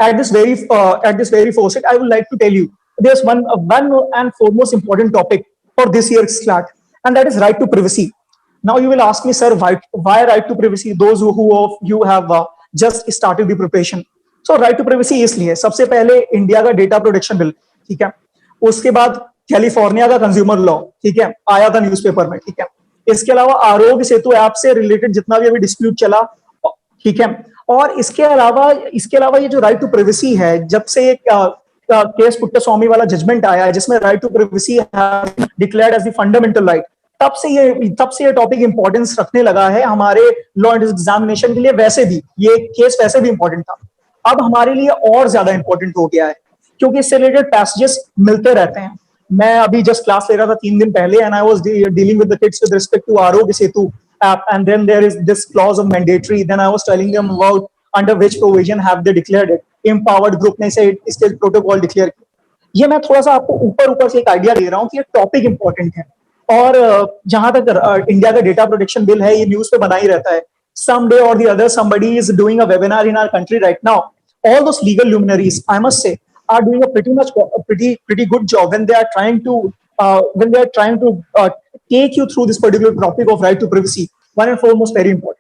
at this very first, I would like to tell you there's one and foremost important topic for this year's CLAT, and that is right to privacy. Now you will ask me, sir, why right to privacy? Those who of you have just started the preparation. So right to privacy इसलिए सबसे पहले India का data protection bill, ठीक है, उसके बाद California का consumer law, ठीक है, आया था न्यूज़पेपर में, ठीक है, इसके अलावा आरोग्य सेतु ऐप से रिलेटेड जितना भी अभी डिस्प्यूट चला, ठीक है, और इसके अलावा ये जो राइट टू प्राइवेसी है, जब से एक केस पुट्टास्वामी वाला जजमेंट आया है जिसमें राइट टू प्राइवेसी है declared as the fundamental right, तब से ये टॉपिक इंपॉर्टेंस रखने लगा है हमारे लॉ एग्जामिनेशन के लिए। वैसे भी ये केस वैसे भी इंपॉर्टेंट था, अब हमारे लिए और ज्यादा इंपॉर्टेंट हो गया है क्योंकि इससे रिलेटेड पैसेजेस मिलते रहते हैं। मैं अभी जस्ट क्लास ले रहा था 3 दिन पहले, and I was dealing with the kids with respect to Aarogya Setu app, and then there is this clause of mandatory. Then I was telling them about under which provision have they declared it. Empowered group ने से इसके protocol declare किया। ये मैं थोड़ा सा आपको ऊपर से एक आइडिया दे रहा हूँ कि ये टॉपिक इंपॉर्टेंट है। और जहां तक इंडिया का डेटा प्रोटेक्शन बिल है, ये न्यूज पे बना ही रहता है। Someday or the other, somebody is doing a webinar in our country right now. All those legal luminaries, I must say, are doing a pretty good job when they are trying to take you through this particular topic of right to privacy. One and foremost, very important.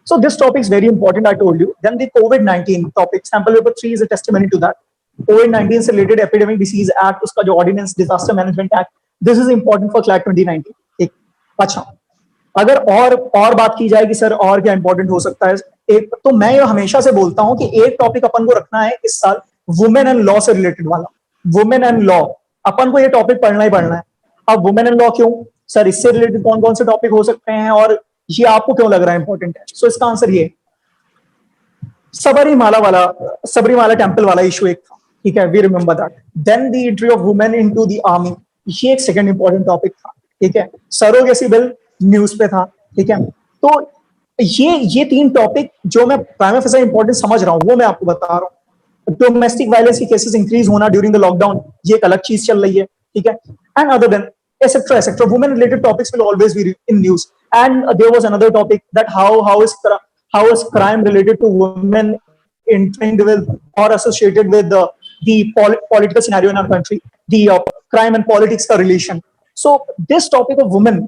So this topic is very important, I told you. Then the COVID-19 topic, sample paper 3 is a testimony to that. COVID-19 से related epidemic disease act, उसका जो ordinance disaster management act, this is important for CLAT 2019. एक अच्छा, अगर और बात की जाए कि सर और क्या इंपॉर्टेंट हो सकता है, एक तो मैं ये हमेशा से बोलता हूँ कि एक टॉपिक अपन को रखना है इस साल, वुमेन एंड लॉ से रिलेटेड वाला। वुमेन एंड लॉ, अपन को ये टॉपिक पढ़ना ही पढ़ना है। अब वुमेन एंड लॉ क्यों सर, इससे रिलेटेड कौन कौन से टॉपिक हो सकते हैं और ये आपको क्यों लग रहा है इंपॉर्टेंट है? सो इसका आंसर ये, सबरीमाला टेम्पल वाला इशू एक था, ठीक है, we remember that. Then the entry of women into the army, ये एक सेकंड इंपॉर्टेंट टॉपिक था, ठीक है। सरोगेसी बिल न्यूज पे था, ठीक है। तो ये 3 टॉपिक जो मैं प्राइमा फेसी इंपॉर्टेंट समझ रहा हूँ वो मैं आपको बता रहा हूँ। डोमेस्टिक वायलेंस की केसेस इंक्रीज होना ड्यूरिंग द लॉकडाउन, ये एक अलग चीज चल रही है, ठीक है। And other than etc. Women related topics will always be in news. And there was another topic that how is crime related to women entwined with or associated with the political scenario in our country, the crime and politics ka relation. So this topic of women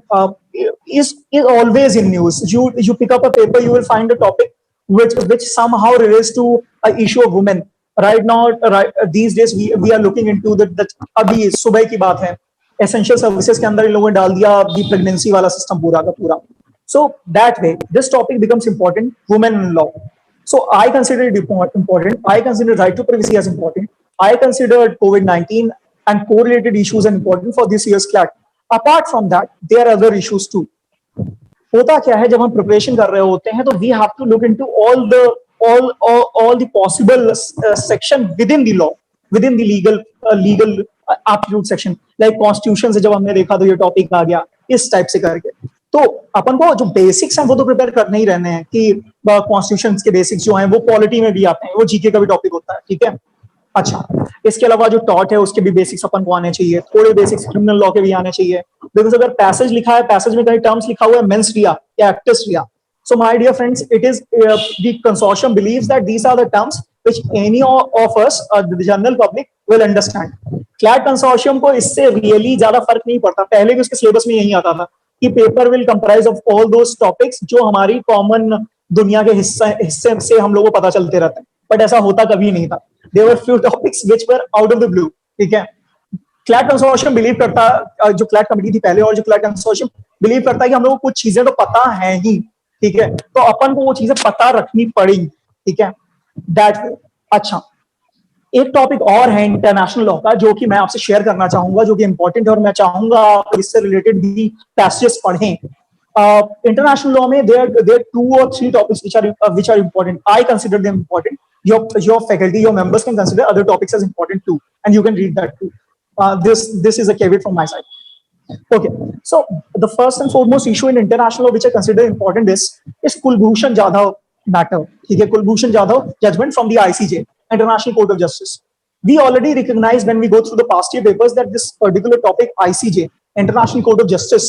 is always in news. You pick up a paper, you will find a topic which somehow relates to an issue of women. Right now, these days we are looking into that अभी सुबह की बात है, essential services के अंदर इन लोगों ने डाल दिया दी प्रेगनेंसी वाला सिस्टम पूरा का पूरा। So that way this topic becomes important, women in law. So I consider it important, I consider right to privacy as important, I consider COVID-19 and correlated issues as important for this year's CLAT। Apart from that there are other issues too. होता क्या है, जब हम preparation कर रहे होते हैं तो we have to look into all the possible section within the law, within the legal absolute section, like constitution से जब हमने देखा तो ये टॉपिक आ गया इस टाइप से करके। तो अपन को जो बेसिक्स हैं वो तो प्रिपेयर करने ही रहने हैं कि कॉन्स्टिट्यूशन के बेसिक्स जो हैं वो पॉलिटी में भी आते हैं, वो जीके का भी टॉपिक होता है, ठीक है। अच्छा, इसके अलावा जो टॉट है उसके भी बेसिक्स अपन को आने चाहिए, थोड़े बेसिक्स क्रिमिनल लॉ के भी आने चाहिए। बिकॉज अगर पैसेज लिखा है, पैसेज में कहीं टर्म्स लिखा हुआ है मेंस रिया या actus rea, so my dear friends, it is the consortium believes that these are the terms which any of us, the general public, will understand. CLAT consortium को इससे really ज्यादा फर्क नहीं पड़ता, पहले भी उसके सिलेबस में यही आता था कि paper will comprise of all those topics जो हमारी कॉमन दुनिया के हिस्से से हम लोगों को पता चलते रहते हैं, बट ऐसा होता कभी नहीं था। There were few topics which were out of the blue, ठीक है। CLAT कंसोर्शियम बिलीव करता, जो CLAT कमेटी थी पहले और जो CLAT कंसोर्शियम बिलीव करता है कि हम लोगों को कुछ चीजें तो पता है ही, ठीक है, तो अपन को वो चीजें पता रखनी पड़ेगी, ठीक है, दैट वे। अच्छा, एक टॉपिक और है इंटरनेशनल लॉ का जो कि मैं आपसे शेयर करना चाहूंगा, जो कि इंपॉर्टेंट है और मैं चाहूंगा आप इससे रिलेटेड भी पैसेजेस पढ़ें। इंटरनेशनल लॉ में there 2 or 3 topics which are important. I consider them important. Your faculty, your members can consider other topics as important too, and you can read that too. This is a caveat from my side. Okay, so the first and foremost issue in international law which I consider important is Kulbhushan Jadhav matter. ठीक है, Kulbhushan Jadhav judgment from the ICJ, International Court of Justice. We already recognize when we go through the past year papers that this particular topic, ICJ, International Court of Justice,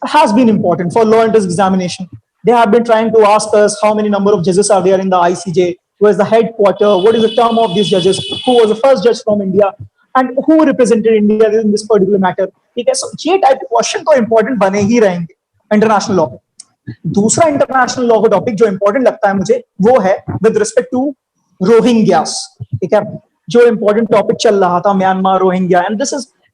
has been important for law entrance examination. They have been trying to ask us how many number of judges are there in the ICJ, who is the headquarter, what is the term of these judges, who was the first judge from India, and who represented India in this particular matter. ठीक है, so ये type के question तो important बने ही रहेंगे international law पे। दूसरा international law का टॉपिक जो इंपॉर्टेंट लगता है मुझे वो है विद रिस्पेक्ट टू रोहिंग्यास। ठीक है, जो इंपॉर्टेंट टॉपिक चल रहा था Myanmar Rohingya, and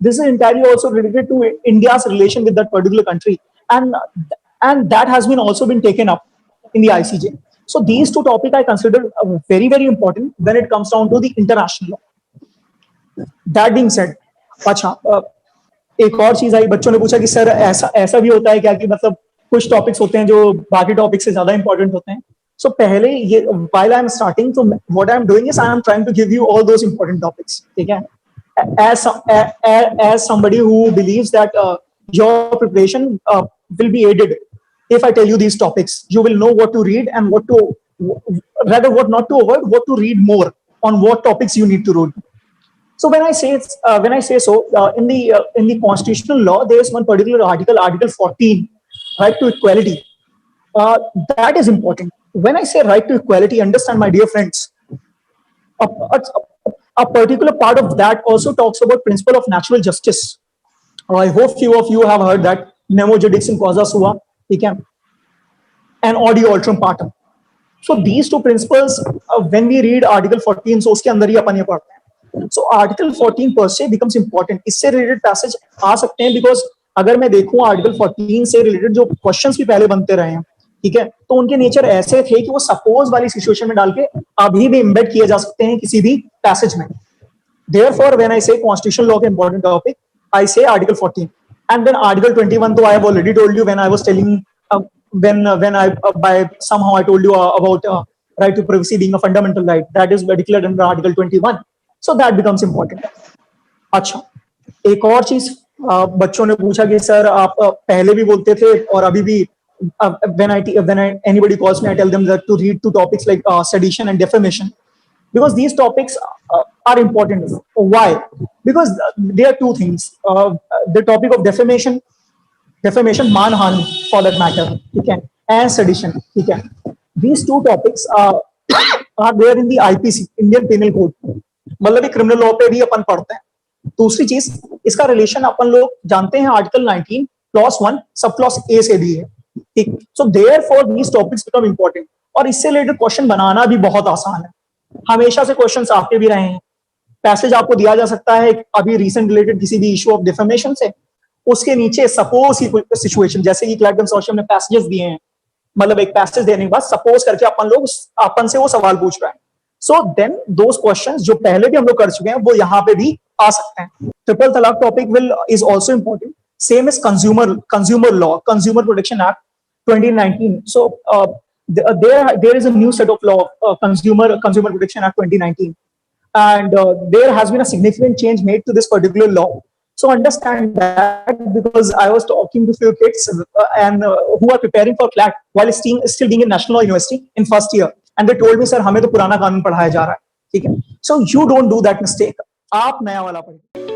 this is entirely also related to India's relation with that particular country, and that has been also been taken up in the ICJ. So these two topics I consider very very important when it comes down to the international law. That being said, अच्छा एक और चीज आई, बच्चों ने पूछा कि sir ऐसा भी होता है क्या कि मतलब कुछ टॉपिक्स होते हैं जो बाकी टॉपिक से ज्यादा इंपॉर्टेंट होते हैं। So पहले ये while I am starting, so what I am doing is I am trying to give you all those important topics. ठीक है, as somebody who believes that your preparation will be aided if I tell you these topics. You will know what to read and what not to avoid, what to read more, on what topics you need to read. So when I say in the constitutional law, there is one particular article, Article 14, right to equality. That is important. When I say right to equality, understand, my dear friends, a particular part of that also talks about principle of natural justice. I hope few of you have heard that nemo judix in causa sua, and audio alterum partem. So these two principles, when we read Article 14, so उसके अंदर ही अपन ये पढ़ते हैं. So Article 14 per se becomes important. इससे related passage आ सकते हैं, because अगर मैं देखूं Article 14 से related जो questions भी पहले बनते रहे हैं, ठीक है, तो उनके नेचर ऐसे थे कि वो सपोज वाली सिचुएशन में डाल के अभी भी इम्बेड किए जा सकते हैं किसी भी पैसेज में। Therefore, when I say constitutional law के important topic, I say Article 14, and then Article 21. तो I have already told you when I was telling when I by somehow I told you about right to privacy being a fundamental right, that is declared under Article 21. So that becomes important. अच्छा, एक और चीज बच्चों ने पूछा कि sir आप पहले भी बोलते थे और अभी भी when anybody calls me, I tell them that to read two topics like sedition and defamation, because these topics are important. Why? Because there are two things. The topic of defamation, manhani for that matter, okay, and sedition, okay. These two topics are there in the IPC, Indian Penal Code. मतलब ये criminal law पे भी अपन पढ़ते हैं। दूसरी चीज, इसका relation अपन लोग जानते हैं article 19 clause 1 sub clause A से भी है, ठीक। सो देयरफॉर दीस टॉपिक्स बिकम इंपॉर्टेंट, और इससे रिलेटेड क्वेश्चन बनाना भी बहुत आसान है। हमेशा से क्वेश्चंस आते भी रहे हैं। पैसेज आपको दिया जा सकता है अभी रिसेंट रिलेटेड किसी भी इशू ऑफ डिफेमेशन से, उसके नीचे सपोज की सिचुएशन, जैसे कि क्लैट कंसोर्शियम ने पैसेजेस दिए हैं, मतलब एक पैसेज देने के बाद सपोज करके अपन से वो सवाल पूछ रहा है। सो देन दोस क्वेश्चंस जो पहले भी हम लोग कर चुके हैं वो यहाँ पे भी आ सकते हैं। ट्रिपल तलाक topic is also important. Same is consumer law, consumer protection act 2019. So there is a new set of law, consumer protection act 2019, and there has been a significant change made to this particular law. So understand that, because I was talking to few kids and who are preparing for CLAT while still being in National Law University in first year, and they told me, sir हमें तो पुराना कानून पढ़ाया जा रहा है, ठीक है। So you don't do that mistake, आप नया वाला पढ़िए।